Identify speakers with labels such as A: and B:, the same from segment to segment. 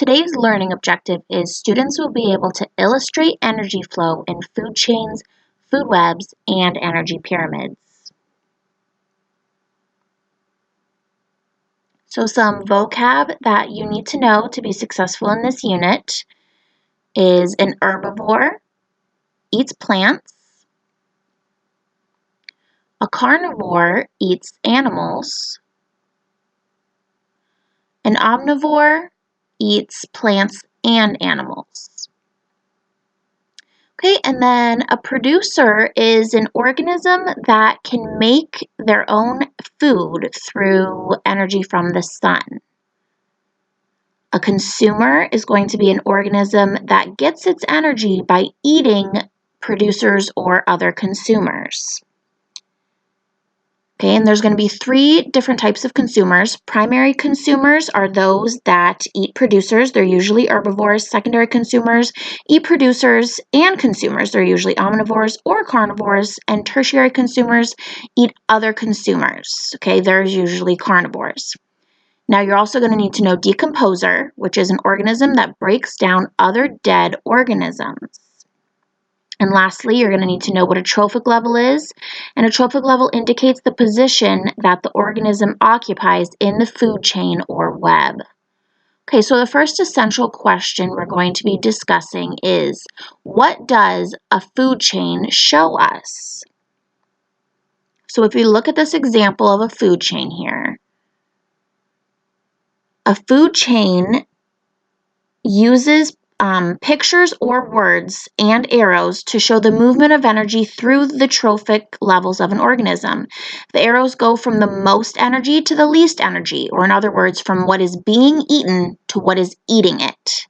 A: Today's learning objective is students will be able to illustrate energy flow in food chains, food webs, and energy pyramids. So some vocab that you need to know to be successful in this unit is an herbivore eats plants, a carnivore eats animals, an omnivore eats plants and animals. Okay, and then a producer is an organism that can make their own food through energy from the sun. A consumer is going to be an organism that gets its energy by eating producers or other consumers. Okay, and there's going to be three different types of consumers. Primary consumers are those that eat producers. They're usually herbivores. Secondary consumers eat producers and consumers. They're usually omnivores or carnivores. And tertiary consumers eat other consumers. Okay, they're usually carnivores. Now you're also going to need to know decomposer, which is an organism that breaks down other dead organisms. And lastly, you're going to need to know what a trophic level is. And a trophic level indicates the position that the organism occupies in the food chain or web. Okay, so the first essential question we're going to be discussing is, what does a food chain show us? So if we look at this example of a food chain here, a food chain uses pictures or words and arrows to show the movement of energy through the trophic levels of an organism. The arrows go from the most energy to the least energy, or in other words, from what is being eaten to what is eating it.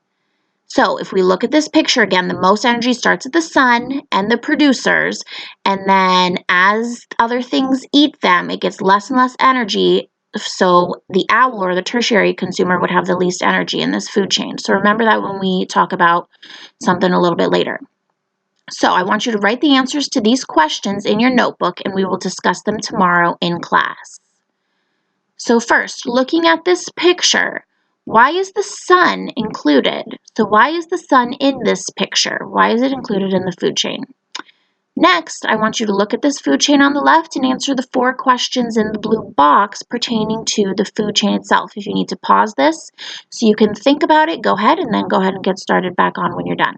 A: So if we look at this picture again, the most energy starts at the sun and the producers, and then as other things eat them, it gets less and less energy. So the owl or the tertiary consumer would have the least energy in this food chain. So remember that when we talk about something a little bit later. So I want you to write the answers to these questions in your notebook, and we will discuss them tomorrow in class. So first, looking at this picture, why is the sun included? So why is the sun in this picture? Why is it included in the food chain? Next, I want you to look at this food chain on the left and answer the 4 questions in the blue box pertaining to the food chain itself. If you need to pause this so you can think about it, go ahead and get started back on when you're done.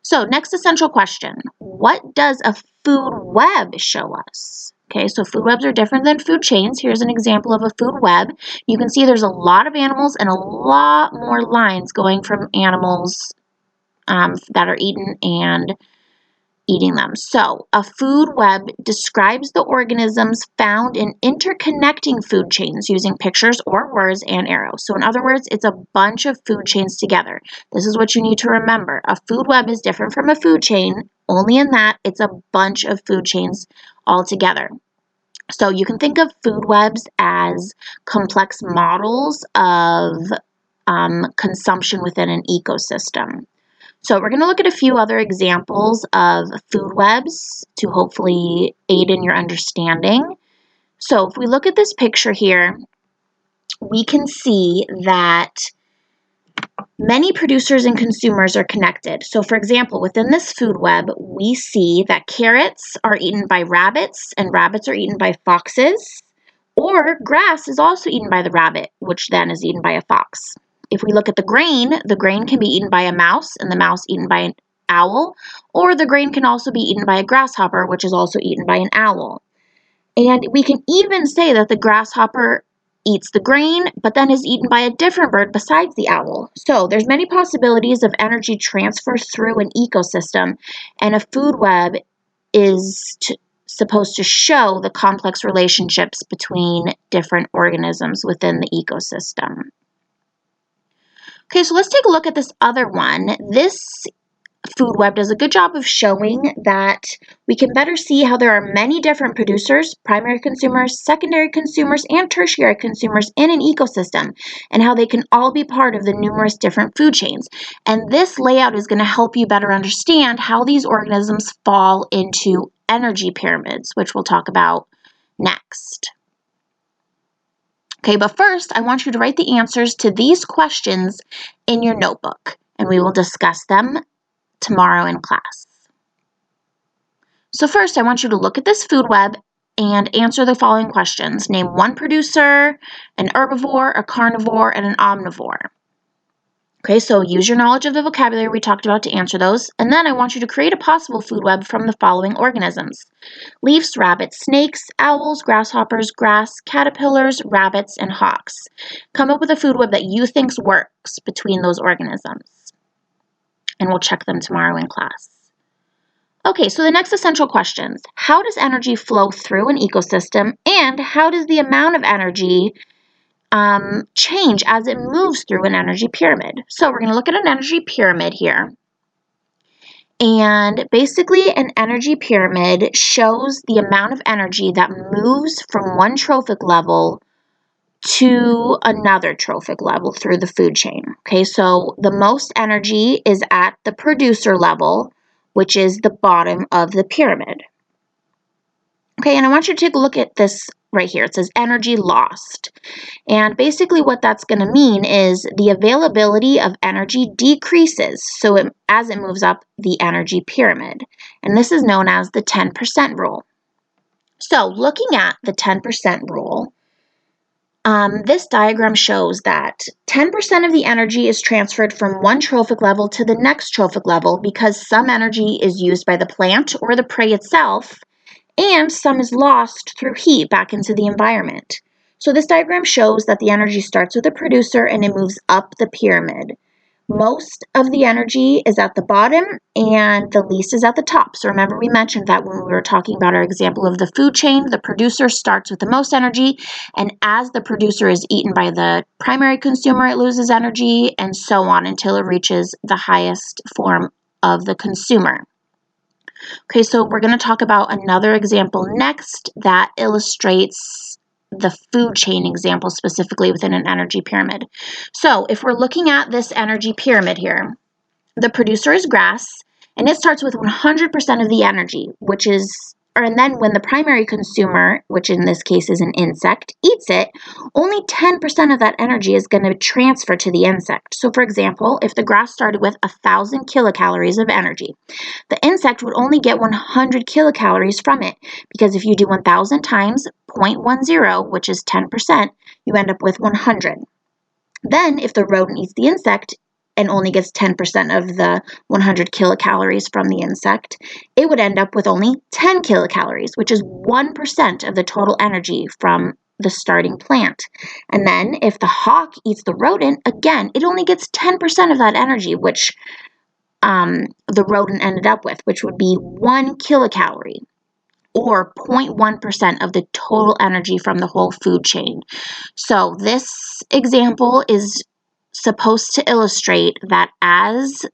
A: So next essential question, what does a food web show us? Okay, so food webs are different than food chains. Here's an example of a food web. You can see there's a lot of animals and a lot more lines going from animals that are eaten and eating them. So a food web describes the organisms found in interconnecting food chains using pictures or words and arrows. So in other words, it's a bunch of food chains together. This is what you need to remember. A food web is different from a food chain, only in that it's a bunch of food chains all together. So you can think of food webs as complex models of consumption within an ecosystem. So we're going to look at a few other examples of food webs to hopefully aid in your understanding. So if we look at this picture here, we can see that many producers and consumers are connected. So for example, within this food web, we see that carrots are eaten by rabbits and rabbits are eaten by foxes, or grass is also eaten by the rabbit, which then is eaten by a fox. If we look at the grain can be eaten by a mouse and the mouse eaten by an owl, or the grain can also be eaten by a grasshopper, which is also eaten by an owl. And we can even say that the grasshopper eats the grain, but then is eaten by a different bird besides the owl. So there's many possibilities of energy transfer through an ecosystem, and a food web is supposed to show the complex relationships between different organisms within the ecosystem. Okay, so let's take a look at this other one. This food web does a good job of showing that we can better see how there are many different producers, primary consumers, secondary consumers, and tertiary consumers in an ecosystem, and how they can all be part of the numerous different food chains. And this layout is going to help you better understand how these organisms fall into energy pyramids, which we'll talk about next. Okay, but first, I want you to write the answers to these questions in your notebook, and we will discuss them tomorrow in class. So first, I want you to look at this food web and answer the following questions. Name one producer, an herbivore, a carnivore, and an omnivore. Okay, so use your knowledge of the vocabulary we talked about to answer those. And then I want you to create a possible food web from the following organisms: leaves, rabbits, snakes, owls, grasshoppers, grass, caterpillars, rabbits, and hawks. Come up with a food web that you think works between those organisms. And we'll check them tomorrow in class. Okay, so the next essential questions. How does energy flow through an ecosystem, and how does the amount of energy change as it moves through an energy pyramid? So we're going to look at an energy pyramid here. And basically, an energy pyramid shows the amount of energy that moves from one trophic level to another trophic level through the food chain. Okay, so the most energy is at the producer level, which is the bottom of the pyramid. Okay, and I want you to take a look at this right here. It says energy lost. And basically what that's going to mean is the availability of energy decreases as it moves up the energy pyramid. And this is known as the 10% rule. So looking at the 10% rule, this diagram shows that 10% of the energy is transferred from one trophic level to the next trophic level because some energy is used by the plant or the prey itself, and some is lost through heat back into the environment. So this diagram shows that the energy starts with a producer and it moves up the pyramid. Most of the energy is at the bottom and the least is at the top. So remember, we mentioned that when we were talking about our example of the food chain, the producer starts with the most energy, and as the producer is eaten by the primary consumer, it loses energy, and so on until it reaches the highest form of the consumer. Okay, so we're going to talk about another example next that illustrates the food chain example specifically within an energy pyramid. So if we're looking at this energy pyramid here, the producer is grass, and it starts with 100% of the energy, and then when the primary consumer, which in this case is an insect, eats it, only 10% of that energy is going to transfer to the insect. So for example, if the grass started with 1,000 kilocalories of energy, the insect would only get 100 kilocalories from it, because if you do 1,000 times 0.10, which is 10%, you end up with 100. Then if the rodent eats the insect, and only gets 10% of the 100 kilocalories from the insect, it would end up with only 10 kilocalories, which is 1% of the total energy from the starting plant. And then if the hawk eats the rodent, again, it only gets 10% of that energy, which the rodent ended up with, which would be 1 kilocalorie, or 0.1% of the total energy from the whole food chain. So this example is supposed to illustrate that as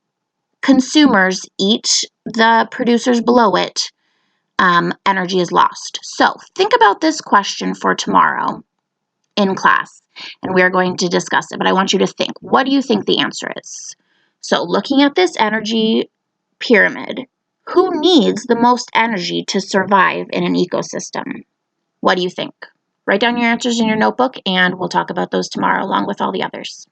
A: consumers eat the producers below it, energy is lost. So think about this question for tomorrow in class, and we're going to discuss it, but I want you to think. What do you think the answer is? So looking at this energy pyramid, who needs the most energy to survive in an ecosystem? What do you think? Write down your answers in your notebook, and we'll talk about those tomorrow along with all the others.